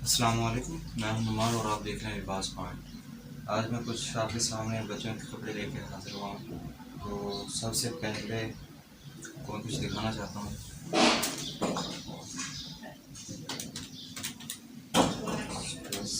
अस्सलाम वालेकुम, मैं हूं नुमान और आप देख रहे हैं लिबास पॉइंट। आज मैं कुछ आपके सामने बच्चों के कपड़े लेकर हाजिर हुआ हूँ। तो सबसे पहले को कुछ दिखाना चाहता हूँ। बस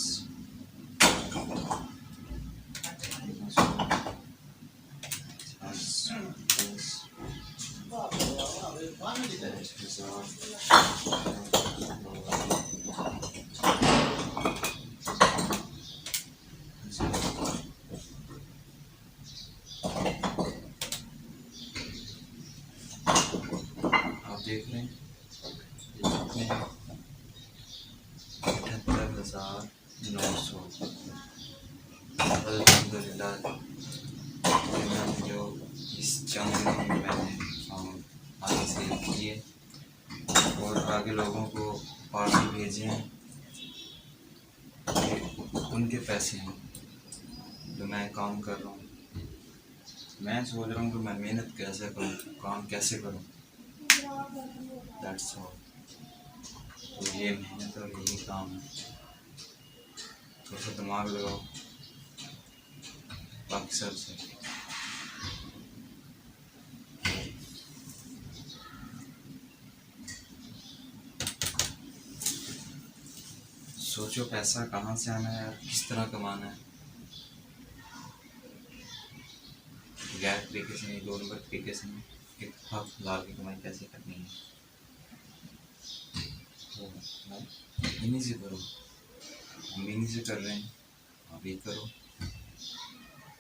आप देख रहे हैं ये कितने हैं? 78,900। अल्हम्दुलिल्लाह, मैंने जो इस चैनल में मैंने आगे से किए और आगे लोगों को पार्सल भेजे हैं। उनके पैसे हैं जो मैं काम कर रहा हूँ। मैं सोच रहा हूँ कि मैं मेहनत कैसे करूँ, काम कैसे करूँ। That's all. तो ये मेहनत और यही काम है। थोड़ा सा दिमाग लगाओ बाकी सबसे। सोचो पैसा कहाँ से आना है और किस तरह कमाना है। गैर तरीके से नहीं, 2 नंबर तरीके से नहीं, इत्तेफाक लाल की कमाई कैसे करनी है। तो इन्हीं से करो, हम इन्हीं से कर रहे हैं, आप ये करो।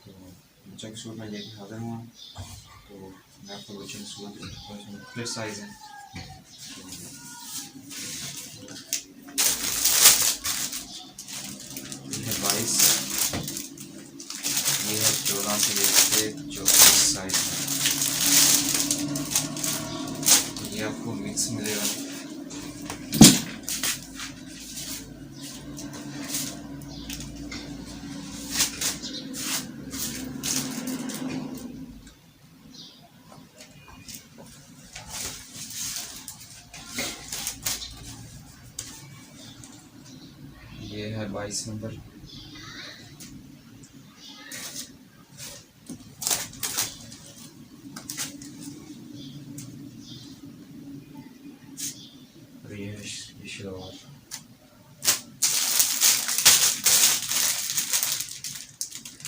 तो बच्चों के सूट में लेके हाजिर हुआ। तो मैं आपको बच्चों के सूट मुख्तलिफ साइज़ हैं। ये है 22, ये है 14 से लेकर 24 साइज। ये आपको मिक्स मिलेगा। ये है 22 नंबर। और ये है शलवार।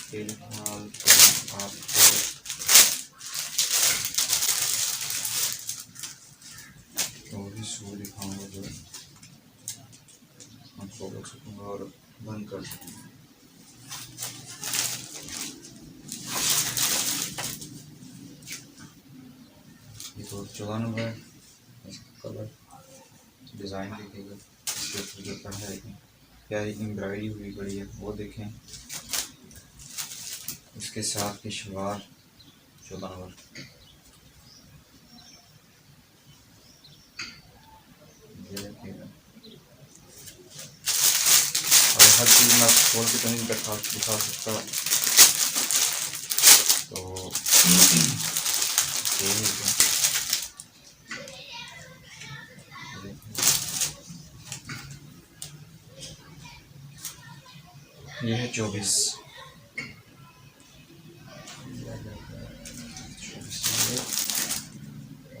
फिलहाल तो आपको और भी सूट दिखाऊंगा जो मैं फॉलो सकूँगा और बंद कर सकूँगा। ये तो 14 नंबर है। इसका कलर डिज़ाइन देखिएगा, इसके ऊपर जो कढ़ाई है क्या एम्ब्रॉयडरी हुई पड़ी है वो देखें। इसके साथ की शलवार 14 नंबर। ये देखिएगा, और हर चीज़ मैं खोल के तो नहीं दिखा सकता। तो ये है 24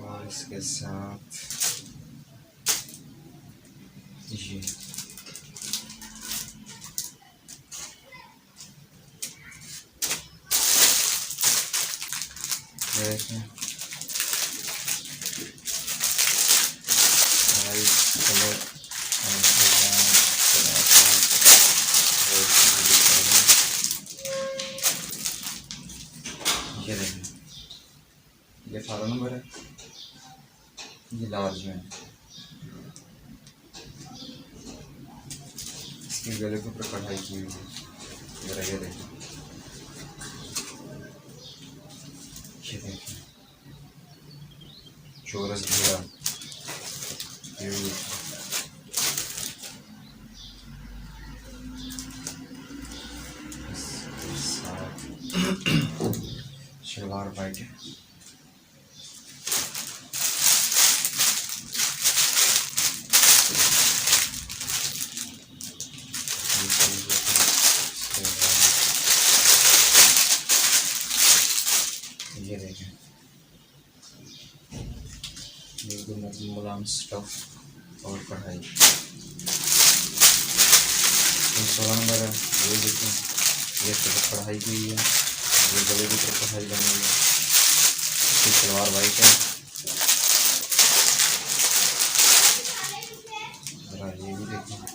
और इसके साथ ये देखें, कलर ये देखें, ये 18 नंबर है, ये लार्ज में है। इसके गले के ऊपर कढ़ाई की हुई है। ये देखें, ये देखें चोरस घेरा। शलवार वाइट है। तमाम स्टफ और कढ़ाई। तो 16 नंबर है, ये देखें, ये तरफ कढ़ाई की हुई है, ये गले की तरफ कढ़ाई बनी हुई है, इसकी सलवार वाइट है। ज़रा ये भी देखें,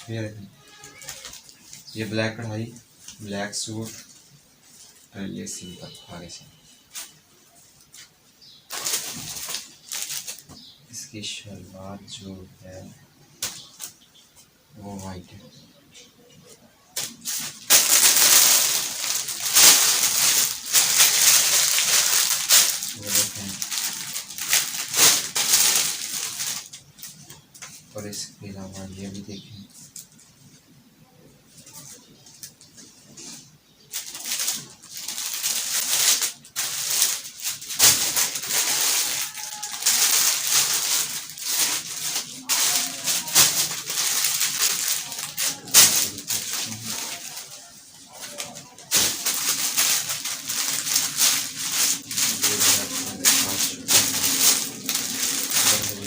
ये देखें, ये ब्लैक कढ़ाई, ब्लैक सूट और ये सिंपल आगे से। इसकी शलवार जो है वो वाइट है। ये देखें, और इसके अलावा ये भी देखें,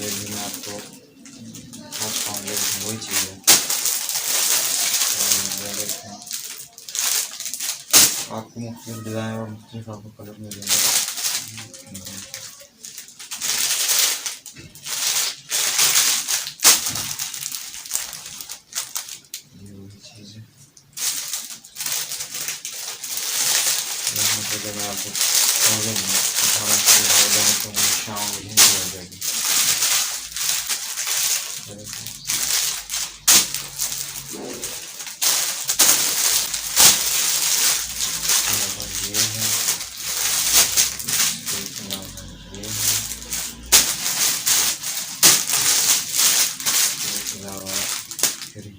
ये भी मैं आपको बहुत पाऊँगी, वही चीज़ है। ये देखें, आपको मुख्तलिफ डिज़ाइन और मुख्तलिफ आपको कलर मिलेंगे। ये वही चीज़ है। यहाँ पर जब मैं आपको 18 तो शाम यहीं हो जाएगी। ये है, इसके अलावा ये है, इसके अलावा फिर ये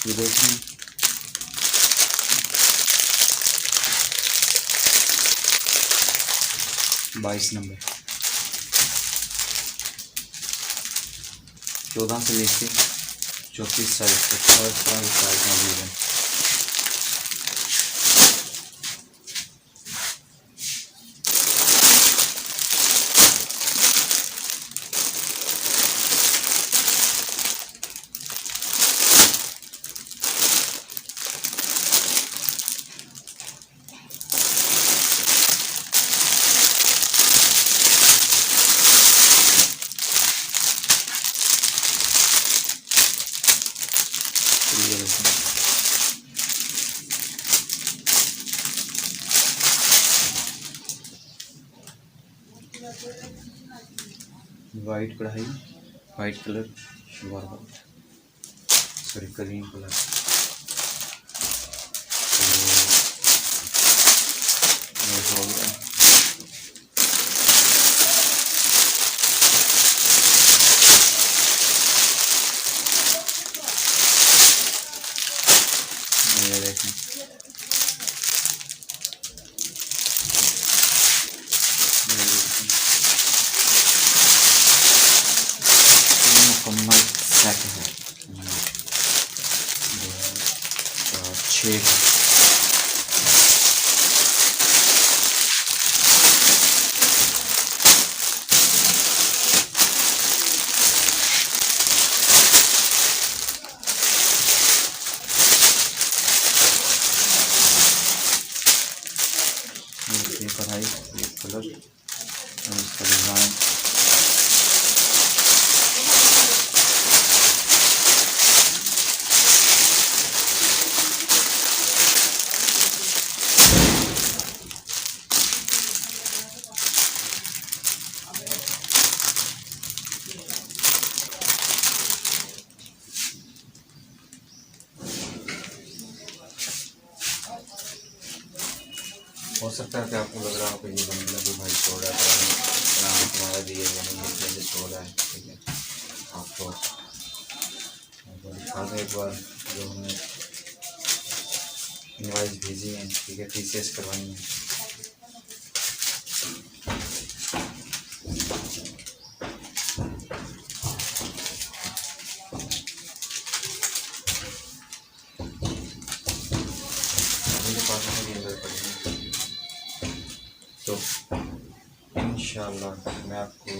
ये देखें, 22 नंबर, 14 से लेके 34 साइज तक हर तरह की साइज मौजूद है। ये देखें, वाइट कढ़ाई, white colour, salwar white, sorry cream colour. तो ये हो गया। ये देखें, मुकम्मल सेट है। 6 ये कढ़ाई, ये कलर और इसका डिज़ाइन। हो सकता है कि आपको लग रहा हो कि ये बंदा भी भाई छोड़ा है, तुम्हारा दिए या नहीं ये कैसे छोड़ा है, ठीक है। आपको दिखा दो एक बार जो हमने इनवाइस भेजी हैं, ठीक है, TCS करवाई है। मेरे पास मेरी अंदर पड़ी है, तो इंशाल्लाह मैं आपको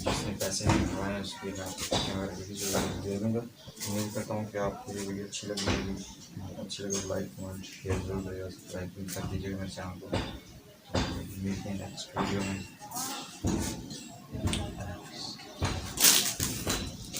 जिसने पैसे करवाए हैं उसके मैं आपको कैमरा वीडियो दे दूँगा। उम्मीद करता हूँ कि आपको ये वीडियो अच्छी लगी होगी। अच्छी लगे तो लाइक कमेंट शेयर जरूर करिएगा, सब्सक्राइब भी कर दीजिएगा मेरे चैनल को। मिलते हैं नेक्स्ट वीडियो में।